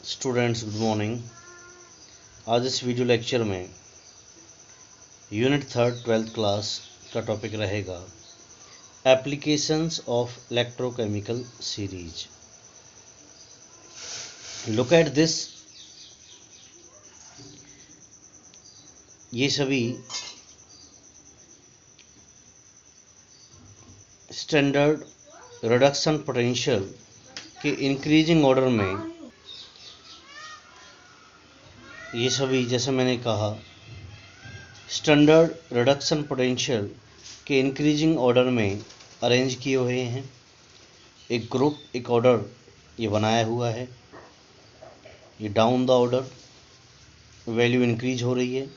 Students good morning. आज इस video lecture में यूनिट 3 12th क्लास का टॉपिक रहेगा applications of electrochemical series. Look at this. ये सभी स्टैंडर्ड रिडक्शन पोटेंशियल के इंक्रीजिंग ऑर्डर में, ये सभी जैसे मैंने कहा स्टैंडर्ड रिडक्शन पोटेंशियल के इंक्रीजिंग ऑर्डर में अरेंज किए हुए हैं। एक ग्रुप, एक ऑर्डर ये बनाया हुआ है। ये down the order value increase हो रही है,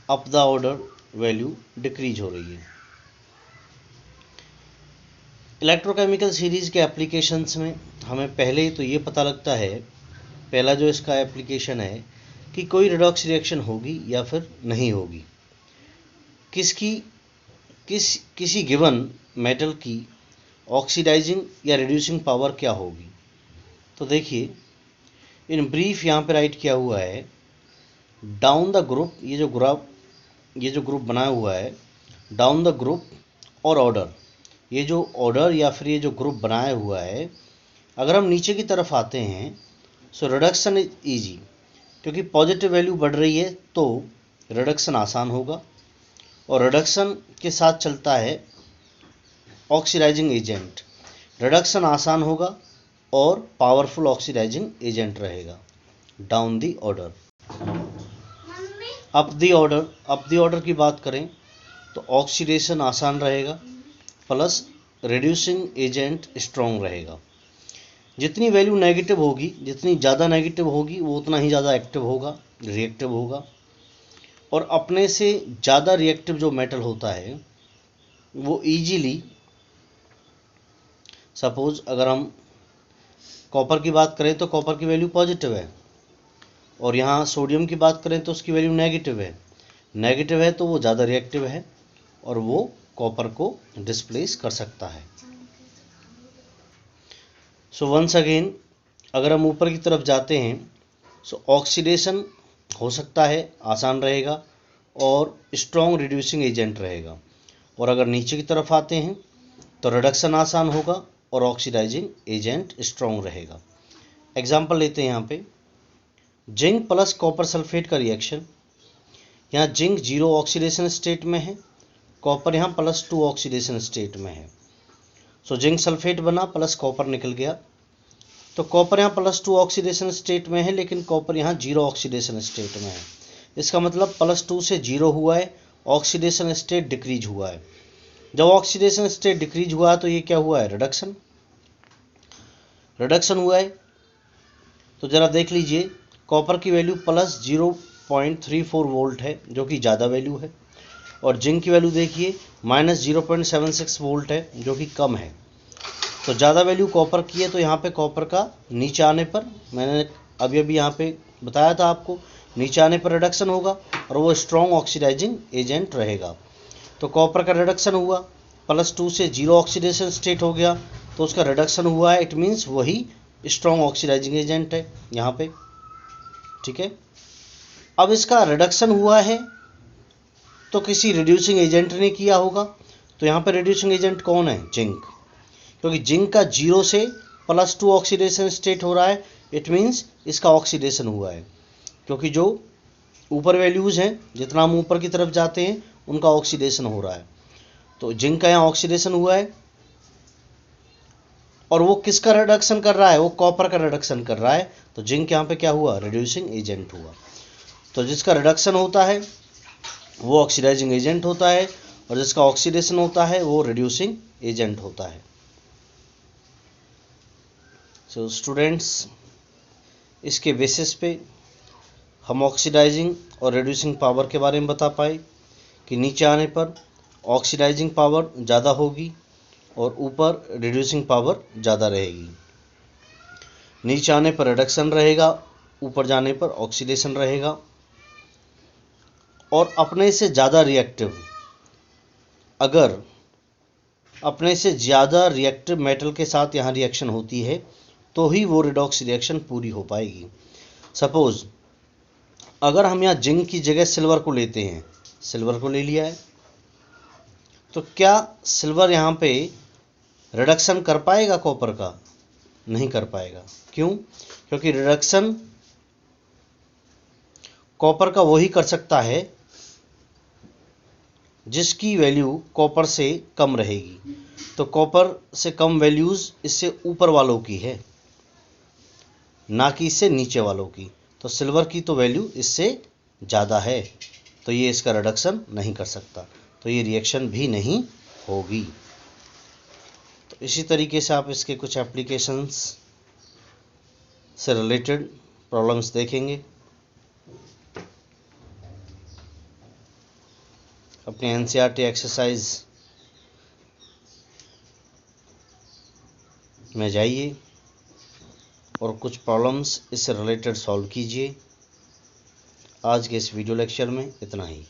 up the order value decrease हो रही है। इलेक्ट्रोकेमिकल सीरीज़ के एप्लीकेशंस में हमें पहले तो ये पता लगता है, पहला जो इसका एप्लीकेशन है कि कोई रिडॉक्स रिएक्शन होगी या फिर नहीं होगी, किसी गिवन मेटल की ऑक्सीडाइजिंग या रिड्यूसिंग पावर क्या होगी। तो देखिए इन ब्रीफ यहाँ पे राइट किया हुआ है डाउन द ग्रुप। ये जो ग्रुप बनाया हुआ है डाउन द ग्रुप और ऑर्डर, ये जो ऑर्डर या फिर ये जो ग्रुप बनाया हुआ है, अगर हम नीचे की तरफ आते हैं सो रिडक्शन इज ईजी, क्योंकि पॉजिटिव वैल्यू बढ़ रही है तो रिडक्शन आसान होगा। और रिडक्शन के साथ चलता है ऑक्सीडाइजिंग एजेंट। रिडक्शन आसान होगा और पावरफुल ऑक्सीडाइजिंग एजेंट रहेगा। Down the order. Up the order की बात करें तो ऑक्सीडेशन आसान रहेगा प्लस रिड्यूसिंग एजेंट स्ट्रॉन्ग रहेगा। जितनी वैल्यू नेगेटिव होगी, जितनी ज़्यादा नेगेटिव होगी वो उतना ही ज़्यादा एक्टिव होगा, रिएक्टिव होगा। और अपने से ज़्यादा रिएक्टिव जो मेटल होता है वो इजीली, सपोज अगर हम कॉपर की बात करें तो कॉपर की वैल्यू पॉजिटिव है, और यहाँ सोडियम की बात करें तो उसकी वैल्यू नेगेटिव है। नेगेटिव है तो वो ज़्यादा रिएक्टिव है और वो कॉपर को डिस्प्लेस कर सकता है। सो वंस अगेन अगर हम ऊपर की तरफ जाते हैं सो ऑक्सीडेशन हो सकता है, आसान रहेगा और स्ट्रॉन्ग रिड्यूसिंग एजेंट रहेगा। और अगर नीचे की तरफ आते हैं तो रिडक्शन आसान होगा और ऑक्सीडाइजिंग एजेंट स्ट्रॉन्ग रहेगा। एग्जांपल लेते हैं यहाँ पे जिंक प्लस कॉपर सल्फेट का रिएक्शन। यहाँ जिंक 0 ऑक्सीडेशन स्टेट में है, कॉपर यहाँ +2 ऑक्सीडेशन स्टेट में है। सो जिंक सल्फेट बना प्लस कॉपर निकल गया। तो कॉपर यहाँ +2 ऑक्सीडेशन स्टेट में है, लेकिन कॉपर यहाँ 0 ऑक्सीडेशन स्टेट में है। इसका मतलब +2 से 0 हुआ है, ऑक्सीडेशन स्टेट डिक्रीज हुआ है। जब ऑक्सीडेशन स्टेट डिक्रीज हुआ है तो ये क्या हुआ है, रिडक्शन हुआ है। तो ज़रा देख लीजिए कॉपर की वैल्यू +0.34 वोल्ट है जो कि ज़्यादा वैल्यू है, और जिंक की वैल्यू देखिए -0.76 वोल्ट है जो कि कम है। तो ज़्यादा वैल्यू कॉपर की है, तो यहाँ पे कॉपर का नीचे आने पर, मैंने अभी यहाँ पे बताया था आपको, नीचे आने पर रिडक्शन होगा और वो स्ट्रॉन्ग ऑक्सीडाइजिंग एजेंट रहेगा। तो कॉपर का रिडक्शन हुआ, +2 से 0 ऑक्सीडेशन स्टेट हो गया तो उसका रिडक्शन हुआ है, इट मीन्स वही स्ट्रॉन्ग ऑक्सीडाइजिंग एजेंट है यहाँ पे। ठीक है, अब इसका रिडक्शन हुआ है तो किसी रिड्यूसिंग एजेंट ने किया होगा। तो यहाँ पे रिड्यूसिंग एजेंट कौन है, जिंक, क्योंकि जिंक का 0 से +2 ऑक्सीडेशन स्टेट हो रहा है, इट मीन्स इसका ऑक्सीडेशन हुआ है। क्योंकि जो ऊपर वैल्यूज़ हैं, जितना हम ऊपर की तरफ जाते हैं उनका ऑक्सीडेशन हो रहा है। तो जिंक का यहाँ ऑक्सीडेशन हुआ है, और वो किसका रिडक्शन कर रहा है, वो कॉपर का रिडक्शन कर रहा है। तो जिंक यहाँ पे क्या हुआ, रिड्यूसिंग एजेंट हुआ। तो जिसका रिडक्शन होता है वो ऑक्सीडाइजिंग एजेंट होता है, और जिसका ऑक्सीडेशन होता है वो रिड्यूसिंग एजेंट होता है। सो स्टूडेंट्स, इसके बेसिस पे हम ऑक्सीडाइजिंग और रिड्यूसिंग पावर के बारे में बता पाए कि नीचे आने पर ऑक्सीडाइजिंग पावर ज़्यादा होगी और ऊपर रिड्यूसिंग पावर ज़्यादा रहेगी। नीचे आने पर रिडक्शन रहेगा, ऊपर जाने पर ऑक्सीडेशन रहेगा। और अपने से ज़्यादा रिएक्टिव, अगर अपने से ज़्यादा रिएक्टिव मेटल के साथ यहाँ रिएक्शन होती है तो ही वो रिडॉक्स रिएक्शन पूरी हो पाएगी। सपोज अगर हम यहाँ जिंक की जगह सिल्वर को लेते हैं, सिल्वर को ले लिया है, तो क्या सिल्वर यहाँ पे रिडक्शन कर पाएगा कॉपर का? नहीं कर पाएगा। क्यों? क्योंकि रिडक्शन कॉपर का वही कर सकता है जिसकी वैल्यू कॉपर से कम रहेगी। तो कॉपर से कम वैल्यूज़ इससे ऊपर वालों की है, ना कि इससे नीचे वालों की। तो सिल्वर की तो वैल्यू इससे ज़्यादा है, तो ये इसका रिडक्शन नहीं कर सकता, तो ये रिएक्शन भी नहीं होगी। तो इसी तरीके से आप इसके कुछ एप्लीकेशंस से रिलेटेड प्रॉब्लम्स देखेंगे अपने एनसीईआरटी एक्सरसाइज में जाइए और कुछ प्रॉब्लम्स इससे रिलेटेड सॉल्व कीजिए। आज के इस वीडियो लेक्चर में इतना ही।